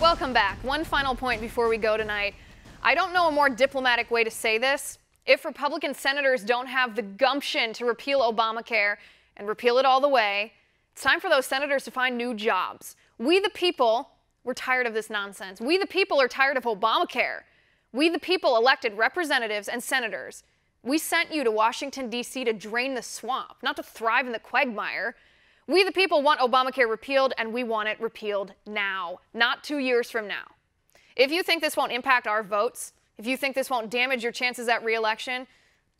Welcome back. One final point before we go tonight. I don't know a more diplomatic way to say this. If Republican senators don't have the gumption to repeal Obamacare and repeal it all the way, it's time for those senators to find new jobs. We the people, we're tired of this nonsense. We the people are tired of Obamacare. We the people elected representatives and senators. We sent you to Washington, D.C. to drain the swamp, not to thrive in the quagmire. We the people want Obamacare repealed, and we want it repealed now, not 2 years from now. If you think this won't impact our votes, if you think this won't damage your chances at re-election,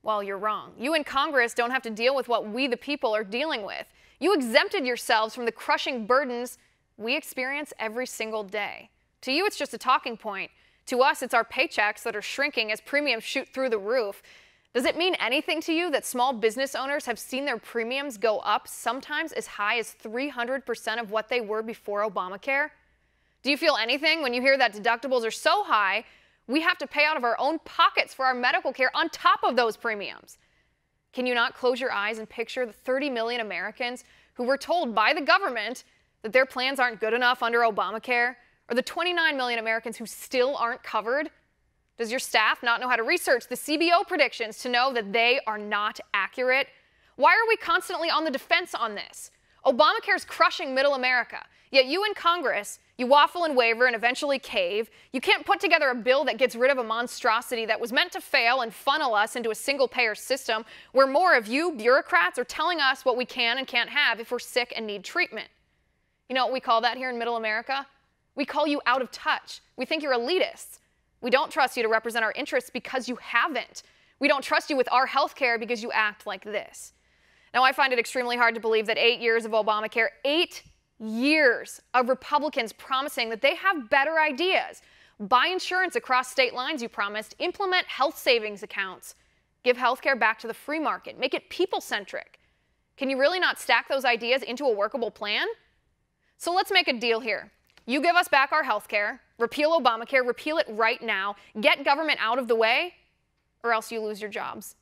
well, you're wrong. You in Congress don't have to deal with what we the people are dealing with. You exempted yourselves from the crushing burdens we experience every single day. To you, it's just a talking point. To us, it's our paychecks that are shrinking as premiums shoot through the roof. Does it mean anything to you that small business owners have seen their premiums go up sometimes as high as 300% of what they were before Obamacare? Do you feel anything when you hear that deductibles are so high we have to pay out of our own pockets for our medical care on top of those premiums? Can you not close your eyes and picture the 30 million Americans who were told by the government that their plans aren't good enough under Obamacare, or the 29 million Americans who still aren't covered? Does your staff not know how to research the CBO predictions to know that they are not accurate? Why are we constantly on the defense on this? Obamacare's crushing middle America, yet you in Congress, you waffle and waver and eventually cave. You can't put together a bill that gets rid of a monstrosity that was meant to fail and funnel us into a single-payer system where more of you bureaucrats are telling us what we can and can't have if we're sick and need treatment. You know what we call that here in middle America? We call you out of touch. We think you're elitists. We don't trust you to represent our interests because you haven't. We don't trust you with our health care because you act like this. Now, I find it extremely hard to believe that 8 years of Obamacare, 8 years of Republicans promising that they have better ideas. Buy insurance across state lines, you promised. Implement health savings accounts. Give health care back to the free market. Make it people-centric. Can you really not stack those ideas into a workable plan? So let's make a deal here. You give us back our health care, repeal Obamacare, repeal it right now, get government out of the way, or else you lose your jobs.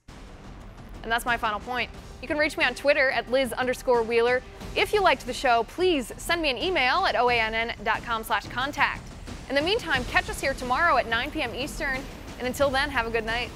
And that's my final point. You can reach me on Twitter at Liz_Wheeler. If you liked the show, please send me an email at oann.com/contact. In the meantime, catch us here tomorrow at 9 p.m. Eastern. And until then, have a good night.